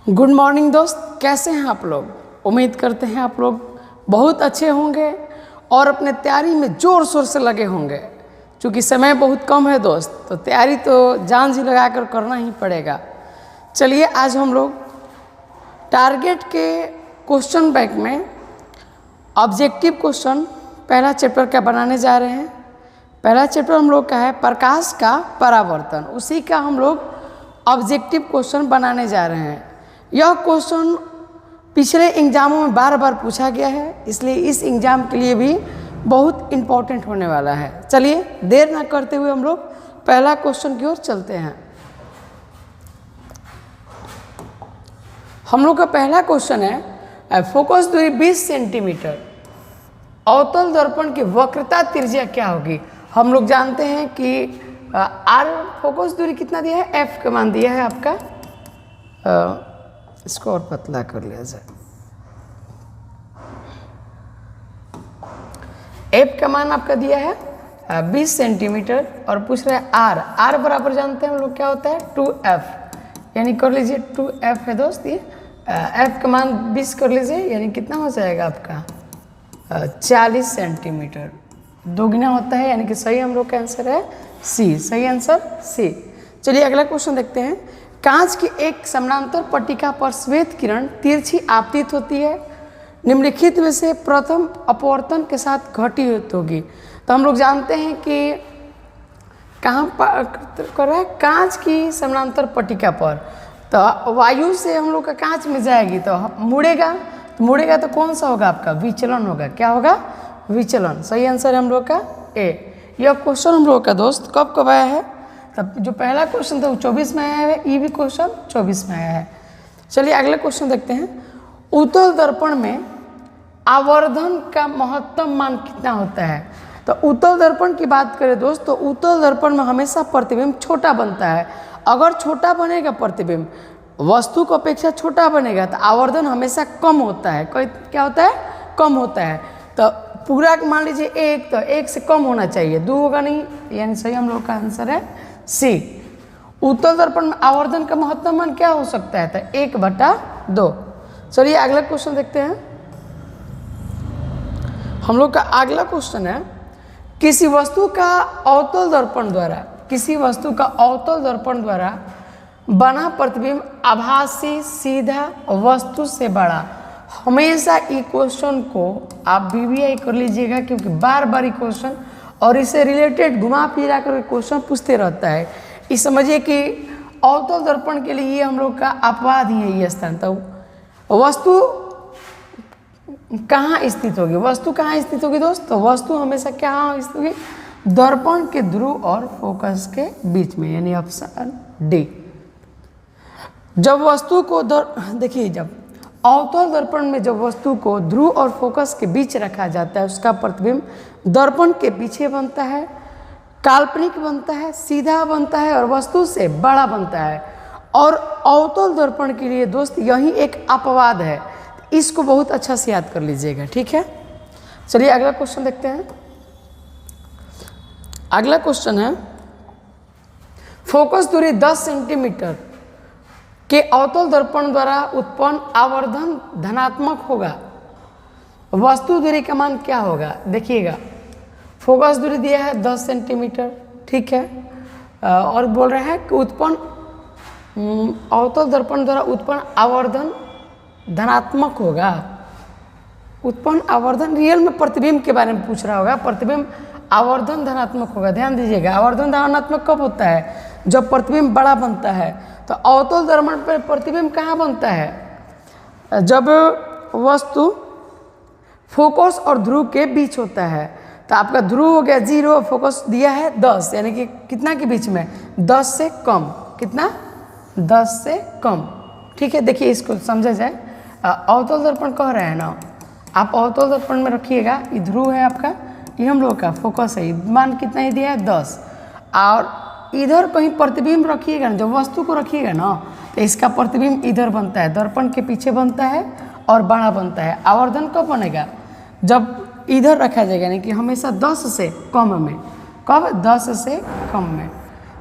Good morning दोस्त, कैसे हैं आप लोग। उम्मीद करते हैं आप लोग बहुत अच्छे होंगे और अपने तैयारी में ज़ोर शोर से लगे होंगे। क्योंकि समय बहुत कम है दोस्त, तो तैयारी तो जान जी लगा कर करना ही पड़ेगा। चलिए आज हम लोग टारगेट के क्वेश्चन बैंक में ऑब्जेक्टिव क्वेश्चन पहला चैप्टर का बनाने जा रहे हैं। पहला चैप्टर हम लोग का है प्रकाश का परावर्तन, उसी का हम लोग ऑब्जेक्टिव क्वेश्चन बनाने जा रहे हैं। यह क्वेश्चन पिछले एग्जामों में बार बार पूछा गया है, इसलिए इस एग्ज़ाम के लिए भी बहुत इम्पोर्टेंट होने वाला है। चलिए देर ना करते हुए हम लोग पहला क्वेश्चन की ओर चलते हैं। हम लोग का पहला क्वेश्चन है फोकस दूरी 20 सेंटीमीटर, अवतल दर्पण की वक्रता त्रिज्या क्या होगी। हम लोग जानते हैं कि आर फोकस दूरी कितना दिया है, एफ का मान दिया है आपका। इसको और पतला कर लिया जाए। एफ का मान आपका दिया है 20 सेंटीमीटर और पूछ रहा है आर। आर बराबर जानते हैं हम लोग क्या होता है 2f, यानी कर लीजिए 2f है दोस्त। ये एफ का मान 20 कर लीजिए, यानी कितना हो जाएगा आपका 40 सेंटीमीटर। दोगुना होता है, यानी कि सही हम लोग का आंसर है सी। सही आंसर सी। चलिए अगला क्वेश्चन देखते हैं। कांच की एक समानांतर पट्टिका पर श्वेत किरण तिरछी आपतित होती है, निम्नलिखित में से प्रथम अपवर्तन के साथ घटीभूत होगी। तो हम लोग जानते हैं कि कहाँ कर रहा है, कांच की समानांतर पट्टिका पर। तो वायु से हम लोग का कांच में जाएगी तो मुड़ेगा, मुड़ेगा तो कौन सा होगा आपका विचलन होगा। क्या होगा, विचलन। सही आंसर है हम लोग का ए। यह क्वेश्चन हम लोग का दोस्त कब कब आया है, तब जो पहला क्वेश्चन था वो 24 में आया है, ये भी क्वेश्चन 24 में आया है। चलिए अगले क्वेश्चन देखते हैं। उत्तल दर्पण में आवर्धन का महत्तम मान कितना होता है। तो उत्तल दर्पण की बात करें दोस्त, तो उत्तल दर्पण में हमेशा प्रतिबिंब छोटा बनता है। अगर छोटा बनेगा प्रतिबिंब, वस्तु को अपेक्षा छोटा बनेगा, तो आवर्धन हमेशा कम होता है। क्या होता है, कम होता है। तो पूरा मान लीजिए एक, तो एक से कम होना चाहिए, 2 होगा नहीं, यानी सही हम लोग का आंसर है सी। उत्तल दर्पण में आवर्धन का महत्तम मान क्या हो सकता है, तो 1/2। चलिए अगला क्वेश्चन देखते हैं। हम लोग का अगला क्वेश्चन है किसी वस्तु का अवतल दर्पण द्वारा, किसी वस्तु का अवतल दर्पण द्वारा बना प्रतिबिंब आभासी सीधा वस्तु से बड़ा। हमेशा ये क्वेश्चन को आप VVI कर लीजिएगा, क्योंकि बार बार ये क्वेश्चन और इससे रिलेटेड घुमा फिरा कर क्वेश्चन पूछते रहता है। इस समझिए कि अवतल दर्पण के लिए ये हम लोग का अपवाद ही है ये स्थान। तो वस्तु कहाँ स्थित होगी, वस्तु कहाँ स्थित होगी दोस्त, तो वस्तु हमेशा कहाँ स्थित होगी, दर्पण के ध्रुव और फोकस के बीच में, यानी ऑप्शन डी। जब वस्तु को देखिए, जब अवतल दर्पण में जब वस्तु को ध्रुव और फोकस के बीच रखा जाता है, उसका प्रतिबिंब दर्पण के पीछे बनता है, काल्पनिक बनता है, सीधा बनता है और वस्तु से बड़ा बनता है। और अवतल दर्पण के लिए दोस्त यही एक अपवाद है, इसको बहुत अच्छा से याद कर लीजिएगा, ठीक है। चलिए अगला क्वेश्चन देखते हैं। अगला क्वेश्चन है फोकस दूरी 10 सेंटीमीटर के अवतल दर्पण द्वारा उत्पन्न आवर्धन धनात्मक होगा, वस्तु दूरी का मान क्या होगा। देखिएगा फोकस दूरी दिया है 10 सेंटीमीटर, ठीक है, और बोल रहा है कि उत्पन्न अवतल दर्पण द्वारा उत्पन्न आवर्धन धनात्मक होगा। उत्पन्न आवर्धन रियल में प्रतिबिंब के बारे में पूछ रहा होगा, प्रतिबिंब आवर्धन धनात्मक होगा। ध्यान दीजिएगा, आवर्धन धनात्मक कब होता है, जब प्रतिबिंब बड़ा बनता है। तो अवतल दर्पण पर प्रतिबिंब कहाँ बनता है, जब वस्तु फोकस और ध्रुव के बीच होता है। तो आपका ध्रुव हो गया 0, फोकस दिया है 10, यानी कि कितना के बीच में, 10 से कम। कितना, 10 से कम, ठीक है। देखिए इसको समझा जाए, अवतल दर्पण कह रहे हैं ना, आप अवतल दर्पण में रखिएगा, ये ध्रुव है आपका, ये हम लोग का फोकस है, मान कितना ही दिया है 10। और इधर कहीं प्रतिबिंब रखिएगा ना, जब वस्तु को रखिएगा ना, तो इसका प्रतिबिंब इधर बनता है, दर्पण के पीछे बनता है और बड़ा बनता है। आवर्धन कब बनेगा, जब इधर रखा जाएगा, यानी कि हमेशा 10 से कम में। कब, 10 से कम में,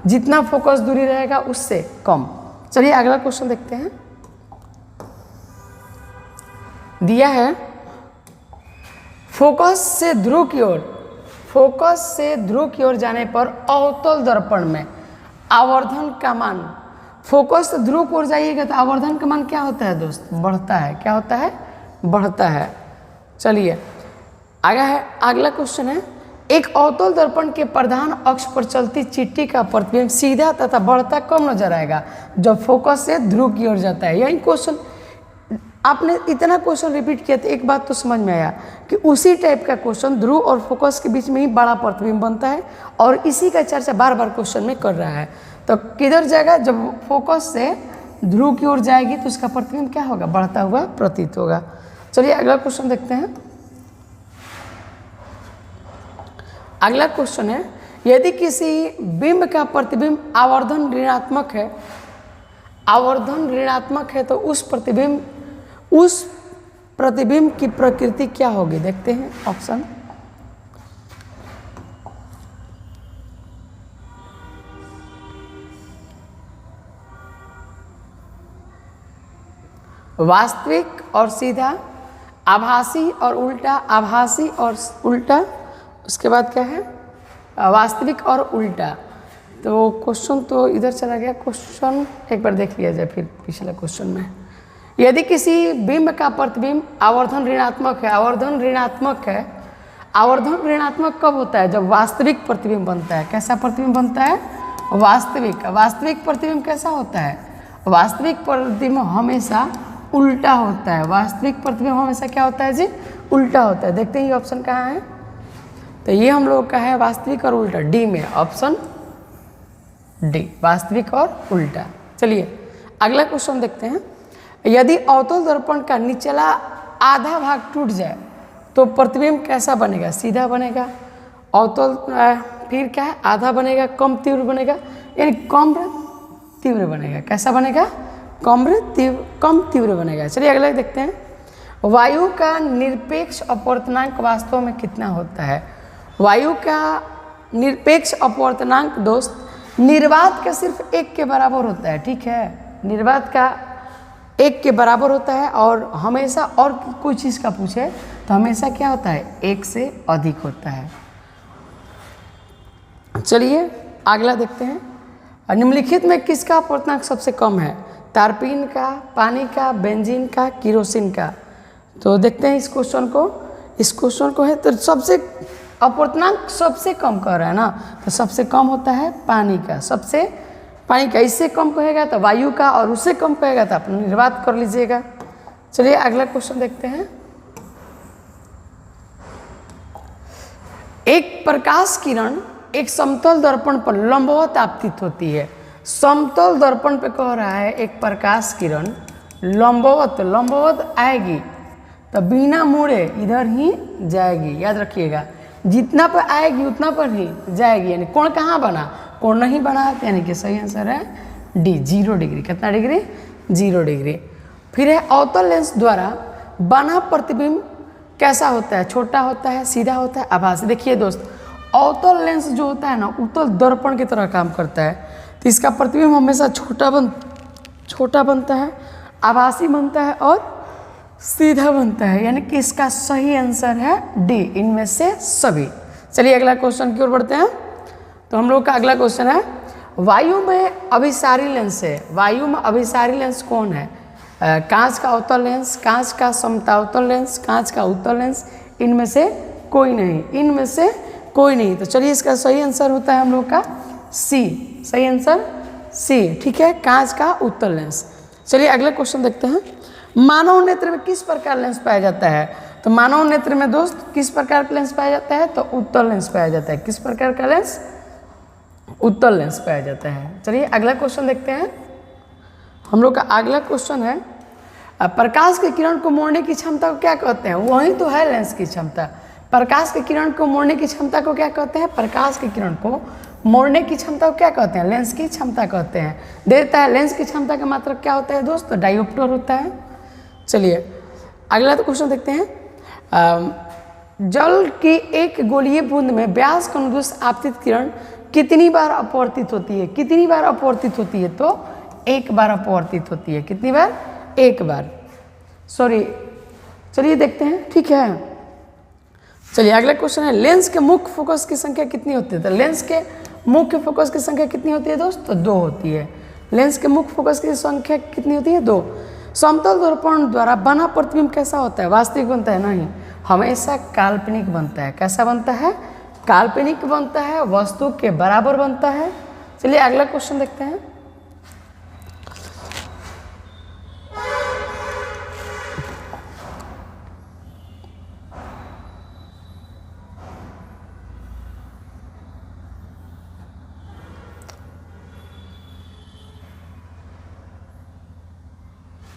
जितना फोकस दूरी रहेगा उससे कम। चलिए अगला क्वेश्चन देखते हैं। दिया है फोकस से ध्रुव की ओर, फोकस से ध्रुव की ओर जाने पर अवतल दर्पण में आवर्धन का मान, फोकस से ध्रुव की ओर जाइएगा तो आवर्धन का मान क्या होता है दोस्त? बढ़ता है। क्या होता है? बढ़ता है। चलिए आगे है, अगला क्वेश्चन है, एक अवतल दर्पण के प्रधान अक्ष पर चलती चिट्ठी का प्रतिबिंब सीधा तथा बढ़ता कम नजर आएगा जब फोकस से ध्रुव की ओर जाता है। यही क्वेश्चन आपने इतना क्वेश्चन रिपीट किया तो एक बात तो समझ में आया कि उसी टाइप का क्वेश्चन ध्रुव और फोकस के बीच में ही बड़ा प्रतिबिंब बनता है और इसी का चर्चा बार बार क्वेश्चन में कर रहा है। तो किधर जाएगा? जब फोकस से ध्रुव की ओर जाएगी तो उसका प्रतिबिंब क्या होगा? बढ़ता हुआ प्रतीत होगा। चलिए अगला क्वेश्चन देखते हैं। अगला क्वेश्चन है, यदि किसी बिंब का प्रतिबिंब आवर्धन ऋणात्मक है, आवर्धन ऋणात्मक है तो उस प्रतिबिंब की प्रकृति क्या होगी? देखते हैं ऑप्शन। वास्तविक और सीधा, आभासी और उल्टा, आभासी और उल्टा, उसके बाद क्या है? वास्तविक और उल्टा। तो क्वेश्चन तो इधर चला गया, क्वेश्चन एक बार देख लिया जाए फिर पिछले क्वेश्चन में। यदि किसी बिंब का प्रतिबिंब आवर्धन ऋणात्मक है, आवर्धन ऋणात्मक है, आवर्धन ऋणात्मक कब होता है? जब वास्तविक प्रतिबिंब बनता है। कैसा प्रतिबिंब बनता है? वास्तविक। वास्तविक प्रतिबिंब कैसा होता है? वास्तविक प्रतिबिंब हमेशा उल्टा होता है। वास्तविक प्रतिबिंब हमेशा क्या होता है जी? उल्टा होता है। देखते हैं ये ऑप्शन कहाँ है? तो ये हम लोग का है वास्तविक और उल्टा, डी में, ऑप्शन डी, वास्तविक और उल्टा। चलिए अगला क्वेश्चन देखते हैं। यदि अवतल दर्पण का निचला आधा भाग टूट जाए तो प्रतिबिंब कैसा बनेगा? सीधा बनेगा। अवतल फिर क्या है? आधा बनेगा, कम तीव्र बनेगा, यानी कम तीव्र बनेगा। कैसा बनेगा? कम तीव्र बनेगा। चलिए अगला देखते हैं। वायु का निरपेक्ष अपवर्तनांक वास्तव में कितना होता है? वायु का निरपेक्ष अपवर्तनांक दोस्त निर्वात का सिर्फ 1 के बराबर होता है। ठीक है, निर्वात का 1 के बराबर होता है और हमेशा और कोई चीज़ का पूछे तो हमेशा क्या होता है? 1 से अधिक होता है। चलिए अगला देखते हैं। निम्नलिखित में किसका अपवर्तनांक सबसे कम है? तारपीन का, पानी का, बेंजीन का, किरोसिन का। तो देखते हैं इस क्वेश्चन को है तो सबसे अपवर्तनांक सबसे कम कह रहा है ना, तो सबसे कम होता है पानी का, सबसे पानी का। इससे कम कहेगा तो वायु का और उससे कम कहेगा तो अपना निर्वात कर लीजिएगा। चलिए अगला क्वेश्चन देखते हैं। एक प्रकाश किरण एक समतल दर्पण पर लंबवत आपतित होती है। समतल दर्पण पे कह रहा है एक प्रकाश किरण लंबवत आएगी तो बिना मुड़े इधर ही जाएगी। याद रखिएगा, जितना पर आएगी उतना पर ही जाएगी। यानी कोण कहाँ बना? कोण नहीं बना, यानी कि सही आंसर है डी, 0 डिग्री। कितना डिग्री? 0 डिग्री। फिर है अवतल लेंस द्वारा बना प्रतिबिंब कैसा होता है? छोटा होता है, सीधा होता है, आभासी। देखिए दोस्त, अवतल लेंस जो होता है ना, उत्तल दर्पण की तरह काम करता है, तो इसका प्रतिबिंब हमेशा छोटा बनता है, आभासी बनता है और सीधा बनता है। यानी कि इसका सही आंसर है डी, इनमें से सभी। चलिए अगला क्वेश्चन की ओर बढ़ते हैं। तो हम लोग का अगला क्वेश्चन है, वायु में अभिसारी लेंस है। वायु में अभिसारी लेंस कौन है? कांच का अवतल लेंस, कांच का समतावतल लेंस, कांच का उत्तल लेंस, इनमें से कोई नहीं, इनमें से कोई नहीं। तो चलिए इसका सही आंसर होता है हम लोग का सी, सही आंसर सी। ठीक है, कांच का उत्तल लेंस। चलिए अगला क्वेश्चन देखते हैं। मानव नेत्र में किस प्रकार लेंस पाया जाता है? तो मानव नेत्र में दोस्त किस प्रकार का लेंस पाया जाता है? तो उत्तल लेंस पाया जाता है। किस प्रकार का लेंस? उत्तल लेंस पाया जाता है। चलिए अगला क्वेश्चन देखते हैं। हम लोग का अगला क्वेश्चन है, प्रकाश के किरण को मोड़ने की क्षमता को क्या कहते हैं? वही तो है लेंस की क्षमता। प्रकाश के किरण को मोड़ने की क्षमता को क्या कहते हैं? प्रकाश के किरण को मोड़ने की क्षमता को क्या कहते हैं? लेंस की क्षमता कहते हैं। देता है लेंस की क्षमता का मात्रक क्या होता है दोस्त? तो डायोप्टर होता है। चलिए अगला तो क्वेश्चन देखते हैं। जल की एक गोलीय बूंद में व्यास का अनुदिश आपतित किरण कितनी बार अपवर्तित होती है? कितनी बार अपवर्तित होती है? तो 1 बार अपवर्तित होती है। कितनी बार? 1 बार। सॉरी, चलिए देखते हैं, ठीक है। चलिए अगला क्वेश्चन है, लेंस के मुख्य फोकस की संख्या कितनी होती है? तो लेंस के मुख्य फोकस की संख्या कितनी होती है दोस्त? तो 2 होती है। लेंस के मुख्य फोकस की संख्या कितनी होती है? 2। समतल दर्पण द्वारा बना प्रतिबिंब कैसा होता है? वास्तविक बनता है? नहीं, हमेशा काल्पनिक बनता है। कैसा बनता है? काल्पनिक बनता है, वस्तु के बराबर बनता है। चलिए अगला क्वेश्चन देखते हैं।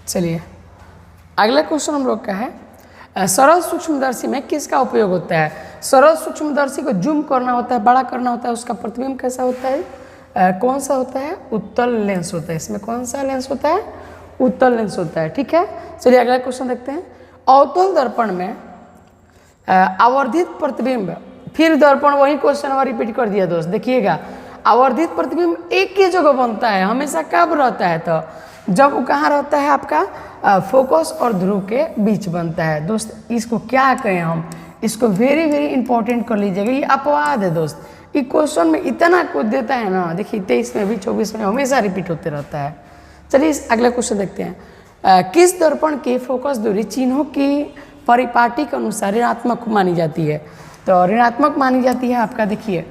चलिए अगला क्वेश्चन हम लोग का है, सरल सूक्ष्मदर्शी में किसका उपयोग होता है? सरल सूक्ष्मदर्शी को जूम करना होता है, बड़ा करना होता है, उसका प्रतिबिंब कैसा होता है? कौन सा होता है? उत्तल लेंस होता है। इसमें कौन सा लेंस होता है? उत्तल लेंस होता है, ठीक है। चलिए अगला क्वेश्चन देखते हैं। अवतल दर्पण में आवर्धित प्रतिबिंब, फिर दर्पण वही क्वेश्चन में रिपीट कर दिया दोस्त, देखिएगा। आवर्धित प्रतिबिंब एक ही जगह बनता है, हमेशा कब रहता है? तो जब वो कहाँ रहता है? आपका फोकस और ध्रुव के बीच बनता है दोस्त। इसको क्या कहें हम? इसको वेरी वेरी इंपॉर्टेंट कर लीजिएगा। ये अपवाद है दोस्त, ये क्वेश्चन में इतना कुछ देता है ना, देखिए 23 में भी 24 में हमेशा रिपीट होते रहता है। चलिए अगला क्वेश्चन देखते हैं। किस दर्पण की फोकस दूरी चिन्हों की परिपाटी के अनुसार ऋणात्मक मानी जाती है? तो ऋणात्मक मानी जाती है आपका, देखिए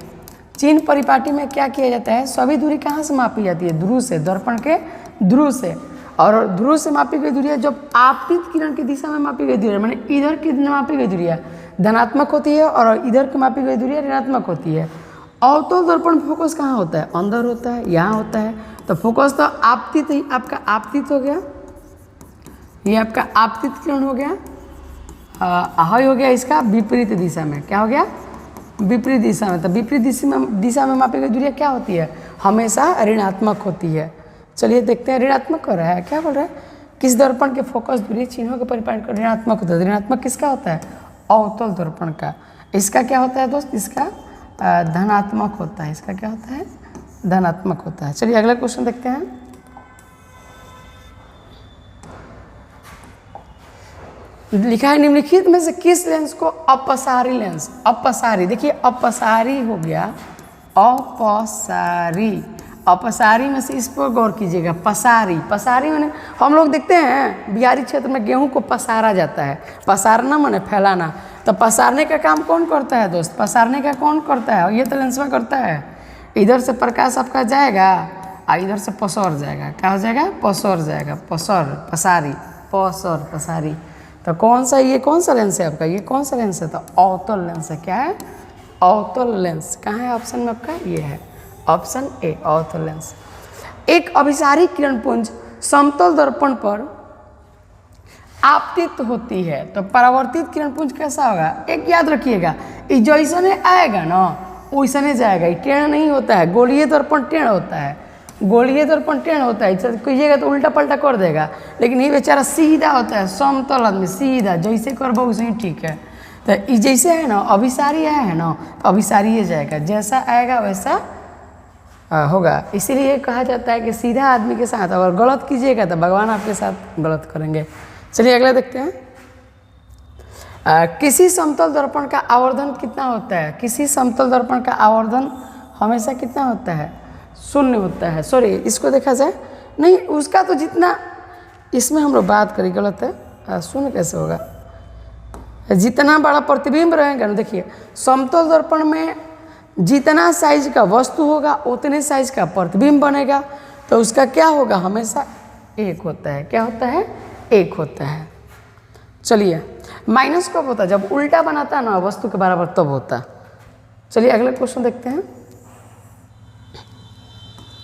चिन्ह परिपाटी में क्या किया जाता है? सभी दूरी कहाँ से मापी जाती है? ध्रुव से, दर्पण के ध्रुव से। और ध्रुव से मापी गई दूरियां जब आपतित किरण की दिशा में मापी गई दूरियां, माने इधर की मापी गई दूरियां धनात्मक होती है और इधर की मापी गई दूरियां ऋणात्मक होती है। अवतल दर्पण फोकस कहाँ होता है? अंदर होता है, यहाँ होता है। तो फोकस तो आपतित ही, आपका आपतित हो गया, ये आपका आपतित किरण हो गया, हाई हो गया इसका विपरीत दिशा में। क्या हो गया? विपरीत दिशा में। तो विपरीत दिशा में मापी गई दूरियां क्या होती है? हमेशा ऋणात्मक होती है। चलिए देखते हैं, ऋणात्मक हो रहा है, क्या बोल रहा है? किस दर्पण के फोकस दूरी चिन्हों के परिपाटी का ऋणात्मक होता है? ऋणात्मक किसका होता है? अवतल दर्पण का। इसका क्या होता है दोस्त? इसका धनात्मक होता है। इसका क्या होता है? धनात्मक होता है। चलिए अगला क्वेश्चन देखते हैं। लिखा है, निम्नलिखित में से किस लेंस को अपसारी लेंस, अपसारी, देखिए अपसारी हो गया, अपसारी, अपसारी में से इस पर गौर कीजिएगा। पसारी, पसारी माने हम लोग देखते हैं बिहारी क्षेत्र में गेहूं को पसारा जाता है। पसारना माने फैलाना। तो पसारने का काम कौन करता है दोस्त? पसारने का कौन करता है? ये तो लेंसवा करता है। इधर से प्रकाश आपका जाएगा और इधर से पसर जाएगा। क्या हो जाएगा? पसर जाएगा, पसर, पसारी, पसर, पसारी। तो कौन सा, ये कौन सा लेंस है आपका? ये कौन सा लेंस है? तो अवतल लेंस है। क्या है? अवतल लेंस। कहाँ है ऑप्शन में आपका? ये है ऑप्शन ए, अवतल लेंस। एक अभिसारी किरणपुंज समतल दर्पण पर आपतित होती है, तो परावर्तित किरणपुंज कैसा होगा? एक याद रखिएगा, ये जैसने आएगा ना वैसने जाएगा। ये टेढ़ नहीं होता है, गोलीय दर्पण टेढ़ होता है, गोलीय दर्पण टेढ़ होता है। कहिएगा तो उल्टा पलटा कर देगा, लेकिन ये बेचारा सीधा होता है, समतल आदमी सीधा, जैसे करबो वैसे ही ठीक है। तो ये जैसे है ना, अभिसारी आया है ना, तो अभिसारी ही जाएगा, जैसा आएगा वैसा होगा। इसीलिए कहा जाता है कि सीधा आदमी के साथ अगर गलत कीजिएगा तो भगवान आपके साथ गलत करेंगे। चलिए अगला देखते हैं। किसी समतल दर्पण का आवर्धन कितना होता है? किसी समतल दर्पण का आवर्धन हमेशा कितना होता है? 0 होता है। सॉरी, इसको देखा जाए नहीं, उसका तो जितना, इसमें हम लोग बात करें, गलत है, 0 कैसे होगा? जितना बड़ा प्रतिबिंब रहेगा ना, देखिए समतल दर्पण में जितना साइज का वस्तु होगा उतने साइज का प्रतिबिंब बनेगा, तो उसका क्या होगा? हमेशा 1 होता है। क्या होता है? 1 होता है। चलिए, माइनस कब होता है? जब उल्टा बनाता है ना वस्तु के बराबर, तब होता। चलिए अगला क्वेश्चन देखते हैं।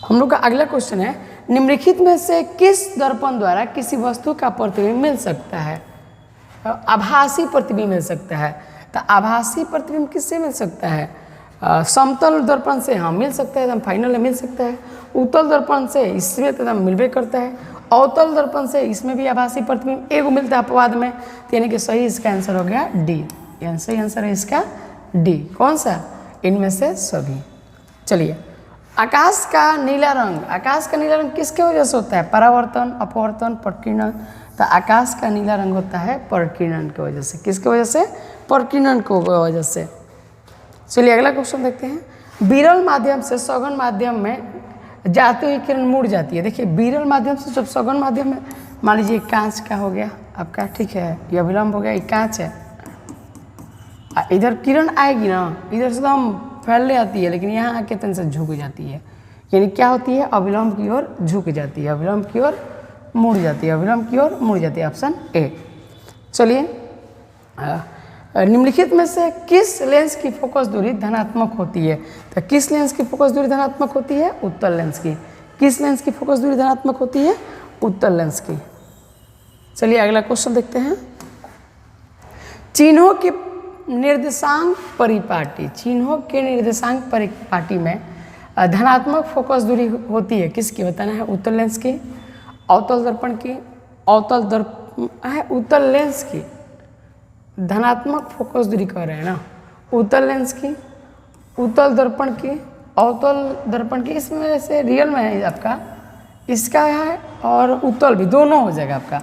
हम लोग का अगला क्वेश्चन है, निम्नलिखित में से किस दर्पण द्वारा किसी वस्तु का प्रतिबिंब मिल सकता है? आभासी प्रतिबिंब मिल सकता है। तो आभासी प्रतिबिंब किससे मिल सकता है? समतल दर्पण से हाँ मिल सकता है, एकदम फाइनल मिल सकता है। उत्तल दर्पण से इसमें एकदम मिलबे करता है। अवतल दर्पण से इसमें भी आभासी प्रतिबिंब एगो मिलता है अपवाद में, यानी कि सही इसका आंसर हो गया डी। यानी सही आंसर है इसका डी। कौन सा? इनमें से सभी। चलिए आकाश का नीला रंग, आकाश का नीला रंग किसके वजह से होता है? परावर्तन, अपवर्तन, प्रकीर्णन। तो आकाश का नीला रंग होता है प्रकीर्णन की वजह से। किसके वजह से? प्रकीर्णन की वजह से। चलिए अगला क्वेश्चन देखते हैं। विरल माध्यम से सघन माध्यम में जाती हुई किरण मुड़ जाती है। देखिए विरल माध्यम से जब सघन माध्यम में, मान लीजिए कांच का हो गया आपका, ठीक है, ये अभिलंब हो गया, ये कांच है, इधर किरण आएगी ना, इधर से तो हम फैलने आती है, लेकिन यहाँ आके तन से झुक जाती है, यानी क्या होती है? अविलंब की ओर झुक जाती है, अविलंब की ओर मुड़ जाती है, अविलंब की ओर मुड़ जाती है। Option A. चलिए निम्नलिखित में से किस लेंस की फोकस दूरी धनात्मक होती है? तो किस लेंस की फोकस दूरी धनात्मक होती है? उत्तल लेंस की। किस लेंस की फोकस दूरी धनात्मक होती है? उत्तल लेंस की। चलिए अगला क्वेश्चन देखते हैं। चिन्हों के निर्देशांक परिपाटी, चिन्हों के निर्देशांक परिपाटी में धनात्मक फोकस दूरी होती है किसकी? बताना है। उत्तल लेंस की, अवतल दर्पण की, उत्तल लेंस की धनात्मक फोकस दूरी कह रहे हैं ना, उत्तल लेंस की, उत्तल दर्पण की, अवतल दर्पण की। इसमें से रियल में है आपका, इसका है और उत्तल भी, दोनों हो जाएगा आपका।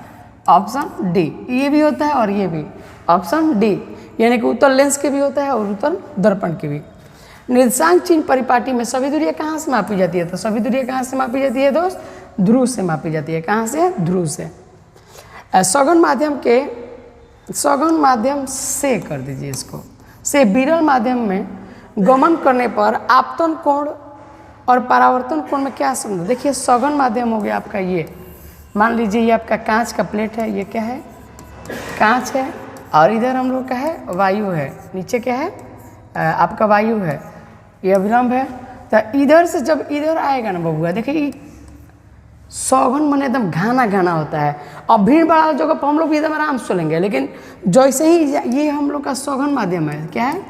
ऑप्शन डी, ये भी होता है और ये भी। ऑप्शन डी, यानी कि उत्तल लेंस के भी होता है और उत्तल दर्पण के भी। निर्देशांक चिन्ह परिपाटी में सभी दूरियां कहाँ से मापी जाती है? तो सभी दूरियां कहाँ से मापी जाती है दोस्त? ध्रुव से मापी जाती है। कहाँ से? ध्रुव से। सघन माध्यम से कर दीजिए इसको, से विरल माध्यम में गमन करने पर आपतन कोण और परावर्तन कोण में क्या संबंध? देखिए सघन माध्यम हो गया आपका, ये मान लीजिए ये आपका कांच का प्लेट है, ये क्या है? कांच है, और इधर हम लोग का है वायु है, नीचे क्या है? आपका वायु है, ये अभिलंब है। तो इधर से जब इधर आएगा ना बबुआ, देखिए सघन मन एकदम घाना घाना होता है। अब भीड़ भाड़ जगह पर हम लोग भी एकदम आराम से चलेंगे, लेकिन जैसे ही ये हम लोग का सघन माध्यम है, क्या है?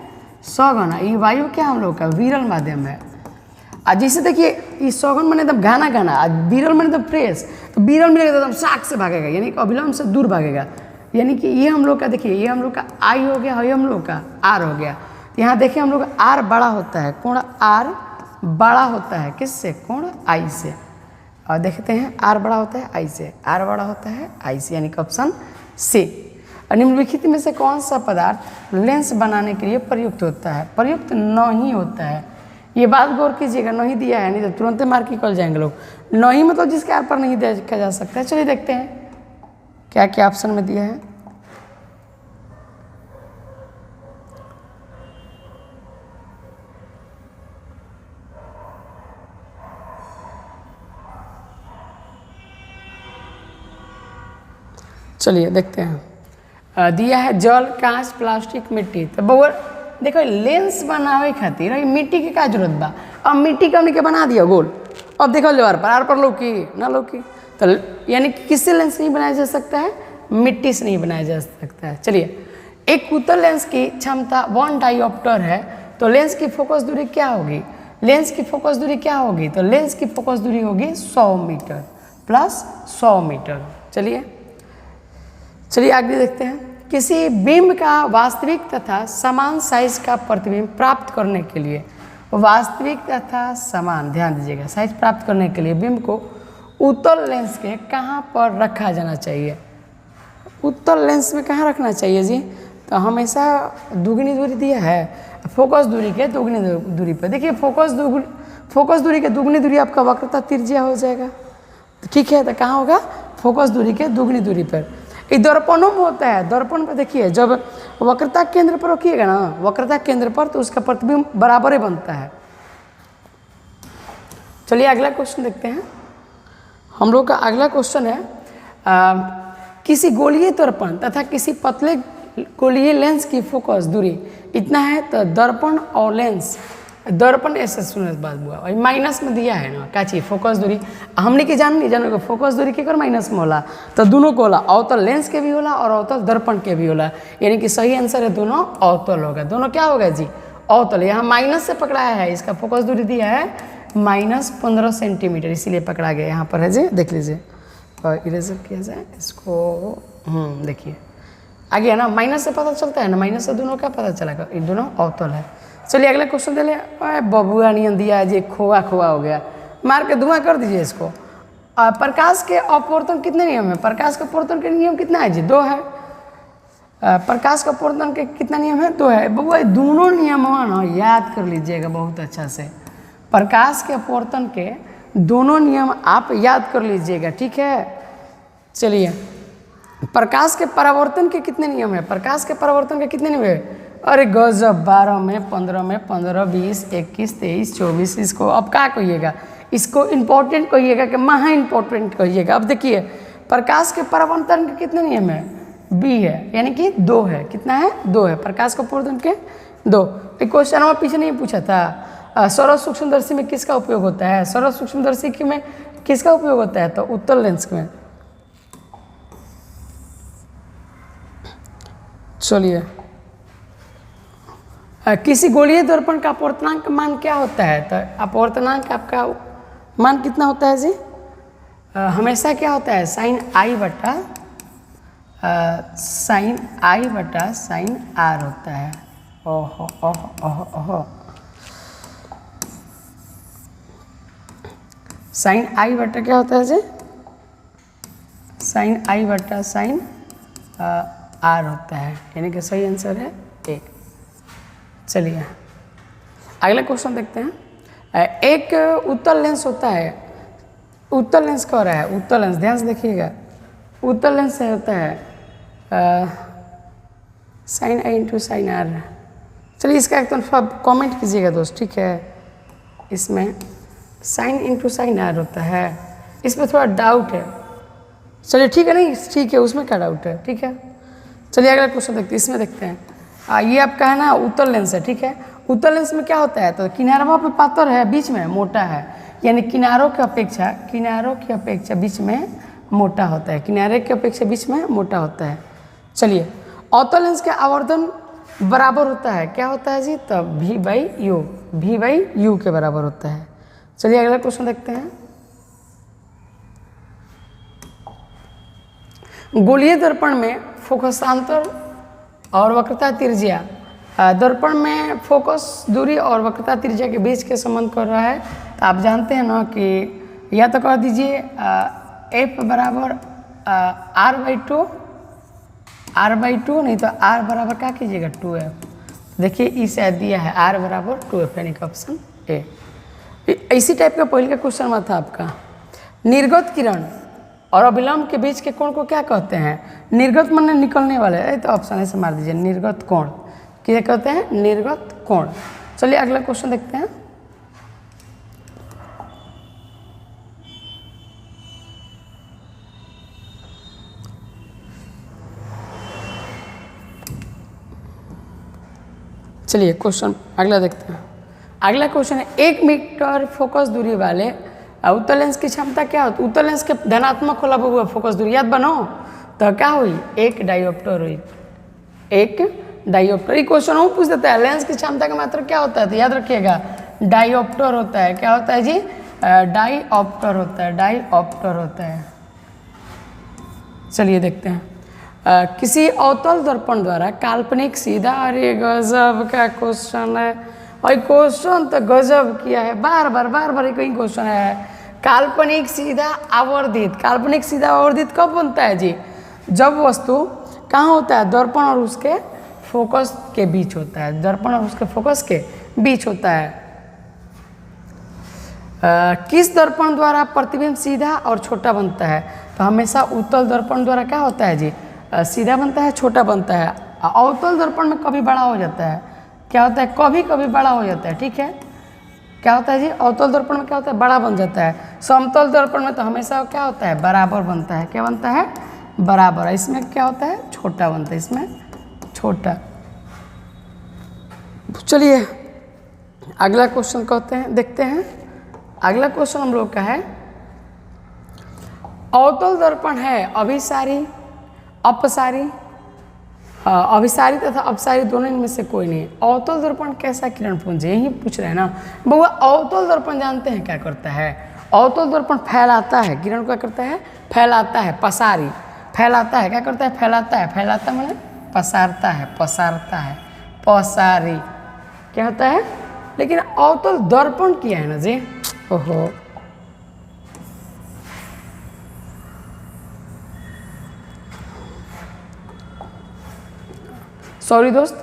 सघन। ये वायु क्या हम लोग का? विरल माध्यम है। आज जैसे देखिए ये सघन मन एकदम घाना घाना, आज विरल मन एकदम फ्रेश, तो विरल में एकदम शाक से भागेगा, यानी कि अभिलंब से दूर भागेगा। यानी कि ये हम लोग का, देखिए ये हम लोग का आई हो गया, ये हम लोग का आर हो गया। यहाँ देखिए हम लोग का आर बड़ा होता है, कोण आर बड़ा होता है किससे? कोण आई से। और देखते हैं आर बड़ा होता है आई से, आर बड़ा होता है आई से, यानी कि ऑप्शन सी। निम्नलिखित में से कौन सा पदार्थ लेंस बनाने के लिए प्रयुक्त होता है? प्रयुक्त नहीं होता है। ये बात गौर कीजिएगा, नहीं दिया है, नहीं तो तुरंत मार के निकल जाएंगे लोग। नहीं मतलब जिसके आर पर नहीं देखा जा सकता है। चलिए देखते हैं क्या क्या ऑप्शन में दिया है। चलिए देखते हैं। दिया है जल, कांच, प्लास्टिक, मिट्टी। तो बउआ देखो लेंस बनावे खातिर मिट्टी के का जरूरत बा? अब मिट्टी का हमने के बना दिया गोल, अब देखो लेवार पर आर पर लौकी ना लौकी, तो यानी कि किससे लेंस नहीं बनाया जा सकता है? मिट्टी से नहीं बनाया जा सकता है। चलिए एक उत्तल लेंस की क्षमता 1 डायोप्टर है, तो लेंस की फोकस दूरी क्या होगी? लेंस की फोकस दूरी क्या होगी? तो लेंस की फोकस दूरी होगी 100 मीटर प्लस 100 मीटर। चलिए आगे देखते हैं। किसी बिंब का वास्तविक तथा समान साइज का प्रतिबिंब प्राप्त करने के लिए, वास्तविक तथा समान, ध्यान दीजिएगा, साइज प्राप्त करने के लिए बिंब को उत्तल लेंस के कहाँ पर रखा जाना चाहिए? उत्तल लेंस में कहाँ रखना चाहिए जी? तो हमेशा दुगनी दूरी दिया है, फोकस दूरी के दुगनी दूरी पर। देखिए फोकस दूरी के दुगनी दूरी आपका वक्रता त्रिज्या हो जाएगा, ठीक है। तो कहाँ होगा? फोकस दूरी के दुगनी दूरी पर। ये दर्पणों में होता है, दर्पण पर देखिए जब वक्रता केंद्र पर रखिएगा ना, वक्रता केंद्र पर, तो उसका प्रतिबिंब बराबर ही बनता है। चलिए अगला क्वेश्चन देखते हैं। हम लोग का अगला क्वेश्चन है किसी गोलीय दर्पण तथा किसी पतले गोलीय लेंस की फोकस दूरी इतना है, तो दर्पण और लेंस, दर्पण ऐसे सुने बात हुआ और माइनस में दिया है ना क्या चीज? फोकस दूरी। हमने के जानो फोकस दूरी के माइनस में होला, तो दोनों को होला, अवतल लेंस के भी होला और अवतल दर्पण के भी होला, यानी कि सही आंसर है दोनों अवतल होगा। दोनों क्या होगा जी? अवतल। यहाँ माइनस से पकड़ाया है, इसका फोकस दूरी दिया है -15 सेंटीमीटर, इसीलिए पकड़ा गया। यहाँ पर है जी, देख लीजिए और इरेजर किया जाए इसको। देखिए आ गया ना, माइनस से पता चलता है ना, माइनस से दोनों का पता चला, ये दोनों अवतल है। चलिए अगला क्वेश्चन दे ले। बबुआ नियम दिया है जी, खोआ खोआ हो गया, मार के धुआं कर दीजिए इसको। प्रकाश के अपवर्तन कितने नियम है? प्रकाश के अपवर्तन के नियम कितना है जी? 2 है। प्रकाश का अपवर्तन के कितना नियम है? 2 है। बबुआ दोनों नियम ना याद कर लीजिएगा बहुत अच्छा से। प्रकाश के अपवर्तन के दोनों नियम आप याद कर लीजिएगा, ठीक है। चलिए प्रकाश के परावर्तन के कितने नियम है? प्रकाश के परावर्तन के कितने नियम है? अरे गजब, 12 में, 15 में, 15, 20, 21, 23, 24। इसको अब क्या कहिएगा? इसको इम्पोर्टेंट कहिएगा कि महा इम्पोर्टेंट कहिएगा। अब देखिए प्रकाश के परावर्तन के कितने नियम है? बी है, यानी कि 2 है। कितना है? 2 है। प्रकाश के परावर्तन के 2। एक क्वेश्चन में पीछे नहीं पूछा था, सौर सूक्ष्मदर्शी में किसका उपयोग होता है? सौर सूक्ष्मदर्शी में किसका उपयोग होता है? तो उत्तल लेंस में। चलिए किसी गोलीय दर्पण का अपवर्तनांक मान क्या होता है? तो अपवर्तनांक आपका मान कितना होता है जी? हमेशा क्या होता है? साइन आई बटा साइन आर होता है। ओहो ओहो ओहो ओहो, साइन आई बटा क्या होता है जी? साइन आई बटा साइन आर होता है, यानी कि सही आंसर है ए। चलिए अगला क्वेश्चन देखते हैं। एक उत्तल लेंस होता है, उत्तल लेंस कह रहा है, उत्तल लेंस ध्यान से देखिएगा। उत्तल लेंस से होता है sine I into sine R. चलिए इसका एक तो कमेंट कीजिएगा दोस्त, ठीक है। इसमें साइन इंटू साइन आर होता है, इसमें थोड़ा डाउट है। चलिए ठीक है, नहीं ठीक है, उसमें क्या डाउट है, ठीक है। चलिए अगला क्वेश्चन देखते हैं। इसमें देखते हैं ये आपका है ना उत्तल लेंस है, ठीक है। उत्तल लेंस में क्या होता है? तो किनारों पे पातर है, बीच में मोटा है, यानी किनारों की अपेक्षा बीच में मोटा होता है। किनारे की अपेक्षा बीच में मोटा होता है। चलिए अवतल लेंस का आवर्धन बराबर होता है, क्या होता है जी? तो v बाई यू के बराबर होता है। चलिए अगला क्वेश्चन देखते हैं। गोलीय दर्पण में फोकसांतर और वक्रता त्रिज्या, दर्पण में फोकस दूरी और वक्रता त्रिज्या के बीच के संबंध कर रहा है। तो आप जानते हैं ना कि या तो कह दीजिए एफ बराबर आर बाई टू, नहीं तो आर बराबर क्या कीजिएगा? 2f। देखिए इस दिया है आर बराबर 2f, यानी कि ऑप्शन ए। इसी टाइप का पहले का क्वेश्चन में था आपका। निर्गत किरण और अभिलंब के बीच के कोण को क्या कहते हैं? निर्गत माने निकलने वाले, तो ऑप्शन ऐसे मार दीजिए, निर्गत कोण। क्या कहते हैं? निर्गत कोण। चलिए अगला क्वेश्चन देखते हैं। चलिए क्वेश्चन अगला देखते हैं। अगला क्वेश्चन है 1 मीटर फोकस दूरी वाले उत्तल लेंस की क्षमता क्या होती है? उत्तल लेंस के धनात्मक होला हुआ फोकस दूरी याद बनाओ तो क्या हुई? 1 डायोप्टर हुई, 1 डायोप्टर। ये क्वेश्चन वो पूछ देता है लेंस की क्षमता का मात्रा क्या होता है? तो याद रखिएगा डायोप्टर होता है। क्या होता है जी? डाईऑप्टर होता है, डाईऑप्टर होता है। चलिए देखते हैं। किसी अवतल दर्पण द्वारा काल्पनिक सीधा, अरे गजब का क्वेश्चन है और क्वेश्चन तो गजब किया है, बार बार एक ही क्वेश्चन है। काल्पनिक सीधा आवर्धित, काल्पनिक सीधा आवर्धित कब बनता है जी? जब वस्तु कहाँ होता है? दर्पण और उसके फोकस के बीच होता है, दर्पण और उसके फोकस के बीच होता है। किस दर्पण द्वारा प्रतिबिंब सीधा और छोटा बनता है? तो हमेशा उत्तल दर्पण द्वारा क्या होता है जी? सीधा बनता है, छोटा बनता है। अवतल दर्पण में कभी बड़ा हो जाता है, क्या होता है? कभी कभी बड़ा हो जाता है, ठीक है। क्या होता है जी? अवतल दर्पण में क्या होता है? बड़ा बन जाता है। समतल दर्पण में तो हमेशा क्या होता है? बराबर बनता है। क्या बनता है? बराबर। इसमें क्या होता है? छोटा बनता है, इसमें छोटा। चलिए अगला क्वेश्चन कहते हैं, देखते हैं। अगला क्वेश्चन हम लोग का है अवतल दर्पण है अभिसारी, अपसारी, अभिसारी तथा अपसारी दोनों इनमें से कोई नहीं। अवतल दर्पण कैसा किरण पुंज है? यही पूछ रहे हैं ना बउआ। अवतल दर्पण जानते हैं क्या करता है? अवतल दर्पण फैलाता है, किरण क्या करता है? फैलाता है। पसारी फैलाता है, क्या करता है? फैलाता है। फैलाता मतलब पसारता है, पसारता है, पसारी। क्या होता है, लेकिन अवतल दर्पण किया है ना जी, ओहो सॉरी दोस्त,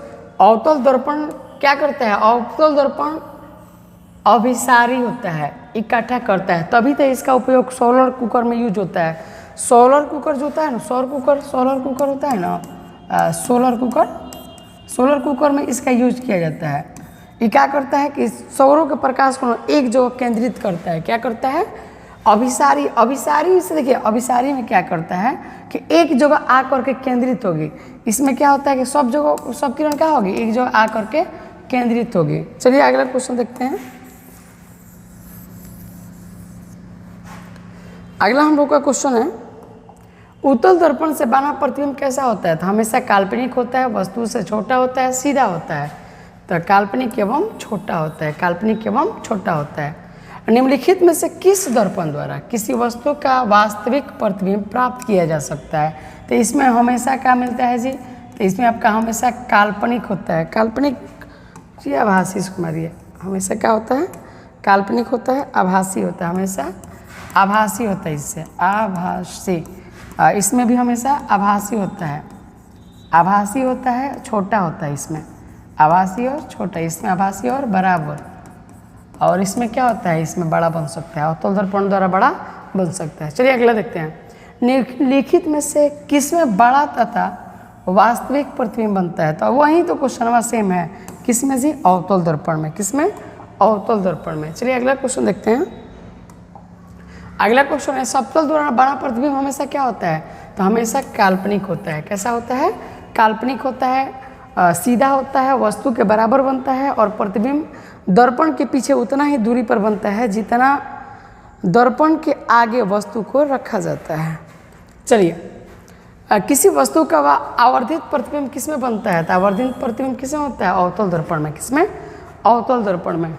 अवतल दर्पण क्या करता है, अवतल दर्पण अभिसारी होता है, इकट्ठा करता है, तभी तो इसका उपयोग सोलर कुकर में यूज होता है। सोलर कुकर जो होता है ना, सोलर कुकर होता है ना, सोलर कुकर में इसका यूज किया जाता है। ये क्या करता है कि सौरों के प्रकाश को एक जगह केंद्रित करता है, क्या करता है, अभिसारी से देखिए, अभिसारी में क्या करता है कि एक जगह आकर के केंद्रित होगी। इसमें क्या होता है कि सब जगह सब किरण क्या होगी, एक जगह आकर के केंद्रित होगी। चलिए अगला क्वेश्चन देखते हैं। अगला हम लोग का क्वेश्चन है, उत्तल दर्पण से बना प्रतिबिंब कैसा होता है, तो हमेशा काल्पनिक होता है, वस्तु से छोटा होता है, सीधा होता है, तो काल्पनिक एवं छोटा होता है, काल्पनिक एवं छोटा होता है। निम्नलिखित में से किस दर्पण द्वारा किसी वस्तु का वास्तविक प्रतिबिंब प्राप्त किया जा सकता है, तो इसमें हमेशा क्या मिलता है जी, तो इसमें आपका हमेशा काल्पनिक होता है, काल्पनिक जी आभासी, इसको मारिए, हमेशा क्या होता है, काल्पनिक होता है, आभासी होता है, हमेशा आभासी होता है, इससे आभासी, इसमें भी हमेशा आभासी होता है, आभासी होता है, छोटा होता है, इसमें आभासी और छोटा, इसमें आभासी और बराबर, और इसमें क्या होता है, इसमें बड़ा बन सकता है, अवतल दर्पण द्वारा बड़ा बन सकता है। चलिए अगला देखते हैं, निम्नलिखित में से किसमें बड़ा तथा वास्तविक प्रतिबिंब बनता है, तो वही तो क्वेश्चन सेम है, किसमें जी, अवतल दर्पण में, किसमें, अवतल दर्पण में। चलिए अगला क्वेश्चन देखते हैं। अगला क्वेश्चन है, समतल द्वारा बना प्रतिबिंब हमेशा क्या होता है, तो हमेशा काल्पनिक होता है, कैसा होता है, काल्पनिक होता है, सीधा होता है, वस्तु के बराबर बनता है, और प्रतिबिंब दर्पण के पीछे उतना ही दूरी पर बनता है जितना दर्पण के आगे वस्तु को रखा जाता है। चलिए किसी वस्तु का आवर्धित प्रतिबिंब किसमें बनता है, तो आवर्धित प्रतिबिंब किसमें होता है, अवतल दर्पण में, किसमें, अवतल दर्पण में।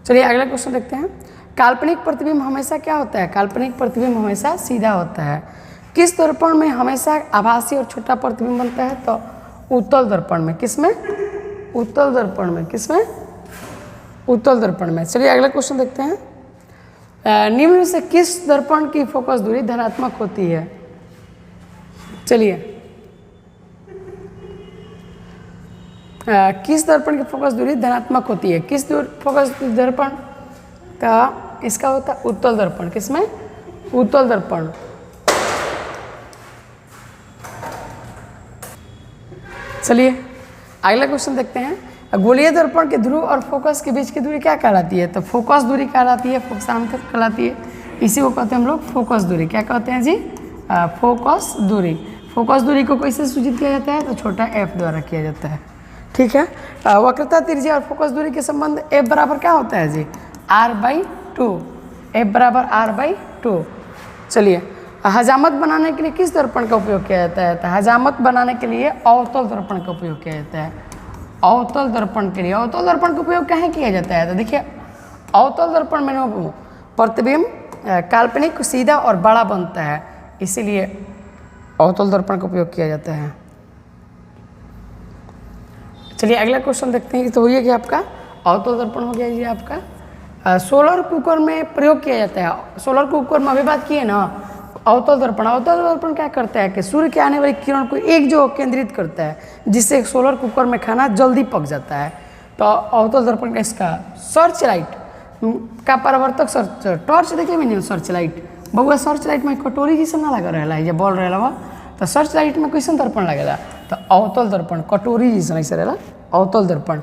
चलिए अगला क्वेश्चन देखते हैं। काल्पनिक प्रतिबिंब हमेशा क्या होता है, काल्पनिक प्रतिबिंब हमेशा सीधा होता है। किस दर्पण में हमेशा आभासी और छोटा प्रतिबिंब बनता है, तो उत्तल दर्पण में, किसमें, उत्तल दर्पण में, किसमें, उत्तल दर्पण में। चलिए अगला क्वेश्चन देखते हैं। निम्न में से किस दर्पण की फोकस दूरी धनात्मक होती है, चलिए किस दर्पण की फोकस दूरी धनात्मक होती है, किस फोकस दर्पण का, इसका होता है उत्तल दर्पण, किसमें, उत्तल दर्पण। चलिए अगला क्वेश्चन देखते हैं। गोलीय दर्पण के ध्रुव और फोकस के बीच की दूरी क्या कहलाती है, तो फोकस दूरी कहलाती है, फोकसांतर कहलाती है, इसी को कहते हैं हम लोग फोकस दूरी। क्या कहते हैं जी, फोकस दूरी। फोकस दूरी को कैसे सूचित किया जाता है, तो छोटा f द्वारा किया जाता है, ठीक है। वक्रता त्रिज्या और फोकस दूरी के संबंध f बराबर क्या होता है जी, r/2, f बराबर r/2। चलिए हजामत बनाने के लिए किस दर्पण का उपयोग किया जाता है, तो हजामत बनाने के लिए अवतल दर्पण का उपयोग किया जाता है, अवतल दर्पण के लिए। अवतल दर्पण का उपयोग कहाँ किया जाता है, तो देखिए अवतल दर्पण में प्रतिबिंब काल्पनिक, सीधा और बड़ा बनता है, इसीलिए अवतल दर्पण का उपयोग किया जाता है। चलिए अगला क्वेश्चन देखते हैं। तो ये क्या आपका अवतल दर्पण हो गया, ये आपका सोलर कुकर में प्रयोग किया जाता है। सोलर कुकर में अभी बात की है ना, अवतल दर्पण। अवतल दर्पण क्या करता है कि सूर्य के आने वाली किरण को एक जगह केंद्रित करता है, जिससे सोलर कुकर में खाना जल्दी पक जाता है। तो अवतल दर्पण का इसका सर्च लाइट का परावर्तक सर्च, टॉर्च देखे भी नहीं, सर्च लाइट बहुआ, सर्च लाइट में कटोरी जैसा ना लगा रहा है, ये बॉल रहा हुआ, तो सर्च लाइट में कैसन दर्पण लगेगा, तो अवतल दर्पण, कटोरी जैसा ऐसा रहेगा अवतल दर्पण।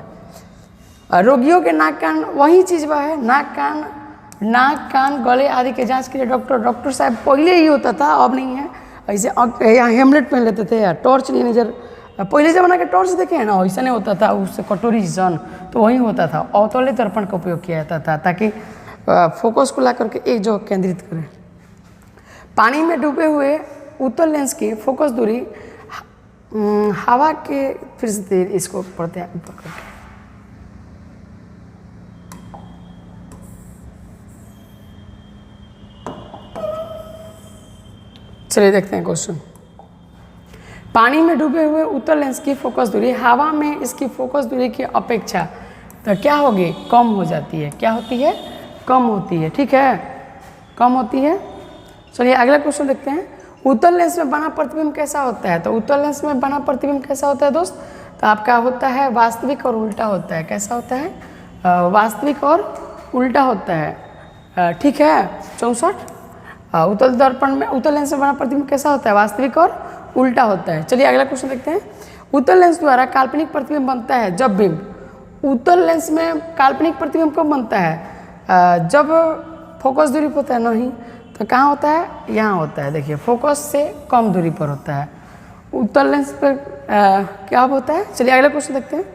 रोगियों के नाक कान वही चीज़ वह है, नाक कान गले आदि के जांच के लिए डॉक्टर साहब पहले ही होता था, अब नहीं है। ऐसे यहाँ हेमलेट पहन लेते थे या टॉर्च नहीं नजर, पहले जमाना के टॉर्च देखे हैं ना, वैसा नहीं होता था, उससे कटोरी जैसा तो वही होता था। अवतल दर्पण का उपयोग किया जाता था ताकि फोकस को ला करके एक जगह केंद्रित करें। पानी में डूबे हुए उत्तल लेंस की फोकस दूरी हवा के, फिर से इसको पढ़ते हैं ऊपर करके। चलिए देखते हैं क्वेश्चन। पानी में डूबे हुए उत्तल लेंस की फोकस दूरी हवा में इसकी फोकस दूरी की अपेक्षा तो क्या होगी, कम हो जाती है। क्या होती है, कम होती है। ठीक है, कम होती है। चलिए अगला क्वेश्चन देखते हैं। उत्तल लेंस में बना प्रतिबिंब कैसा होता है? तो उत्तल लेंस में बना प्रतिबिंब कैसा होता है दोस्त? तो आपका होता है वास्तविक और उल्टा होता है। कैसा होता है? वास्तविक और उल्टा होता है। ठीक है, 64। उत्तल दर्पण में, उत्तल लेंस में बना प्रतिबिंब कैसा होता है? वास्तविक और उल्टा होता है। चलिए अगला क्वेश्चन देखते हैं। उत्तल लेंस द्वारा काल्पनिक प्रतिबिंब बनता है जब बिंब। उत्तल लेंस में काल्पनिक प्रतिबिंब कब बनता है? जब फोकस दूरी पर होता है। नहीं, तो कहाँ होता है? यहाँ होता है। देखिए फोकस से कम दूरी पर होता है उत्तल लेंस पर। क्या होता है? चलिए अगला क्वेश्चन देखते हैं।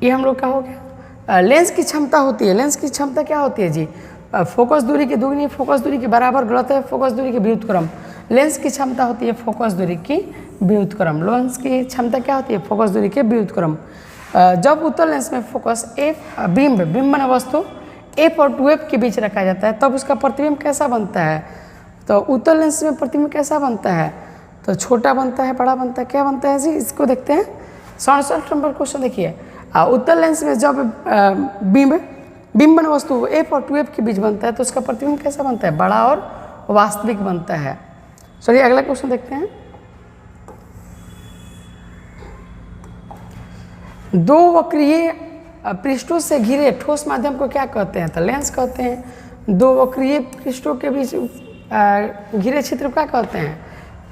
ये हम लोग का हो गया। लेंस की क्षमता होती है। लेंस की क्षमता क्या होती है जी? फोकस दूरी की दुगनी फोकस दूरी के बराबर गलत है फोकस दूरी के व्युत्क्रम। लेंस की क्षमता होती है फोकस दूरी की व्युत्क्रम। लेंस की क्षमता क्या होती है? फोकस दूरी के व्युत्क्रम। जब उत्तल लेंस में फोकस बिंब माने वस्तु f और 2f के बीच रखा जाता है तब उसका प्रतिबिंब कैसा बनता है? तो उत्तल लेंस में प्रतिबिंब कैसा बनता है? तो छोटा बनता है, बड़ा बनता है, क्या बनता है जी? इसको देखते हैं। 67 नंबर क्वेश्चन देखिए। उत्तल लेंस में जब बिंब माने वस्तु f और 2f के बीच बनता है तो उसका प्रतिबिंब कैसा बनता है? बड़ा और वास्तविक बनता है। चलिए अगला क्वेश्चन देखते हैं। दो वक्रीय पृष्ठों से घिरे ठोस माध्यम को क्या कहते हैं? तो लेंस कहते हैं। दो वक्रीय पृष्ठों के बीच घिरे क्षेत्र को क्या कहते हैं?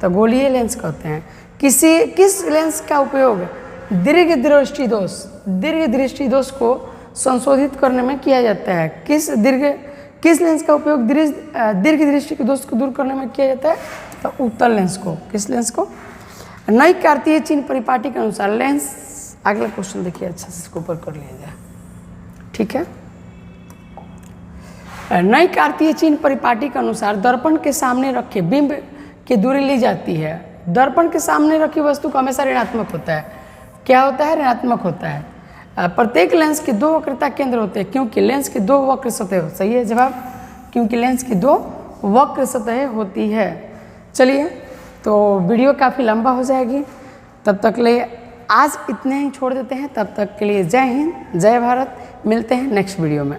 तो गोलीय लेंस कहते हैं। किस लेंस का उपयोग दीर्घ दृष्टि दोष को संशोधित करने में किया जाता है? किस लेंस का उपयोग दीर्घ दृष्टि के दोष को दूर करने में किया जाता है? तो उत्तल लेंस को। किस लेंस को? नई कार्तीय चिन्ह परिपाटी के अनुसार लेंस। अगला क्वेश्चन देखिए, अच्छा से इसको ऊपर कर लिया जाए। ठीक है, नई कार्तीय चिन्ह परिपाटी के अनुसार दर्पण के सामने रखे बिंब की दूरी ली जाती है। दर्पण के सामने रखी वस्तु का हमेशा ऋणात्मक होता है। क्या होता है? ऋणात्मक होता है। प्रत्येक लेंस के दो वक्रता केंद्र होते हैं क्योंकि लेंस की दो वक्र सतह। सही है जवाब, क्योंकि लेंस की दो वक्र सतह होती है। चलिए, तो वीडियो काफ़ी लंबा हो जाएगी, तब तक ले आज इतने ही छोड़ देते हैं। तब तक के लिए जय हिंद, जय भारत। मिलते हैं नेक्स्ट वीडियो में।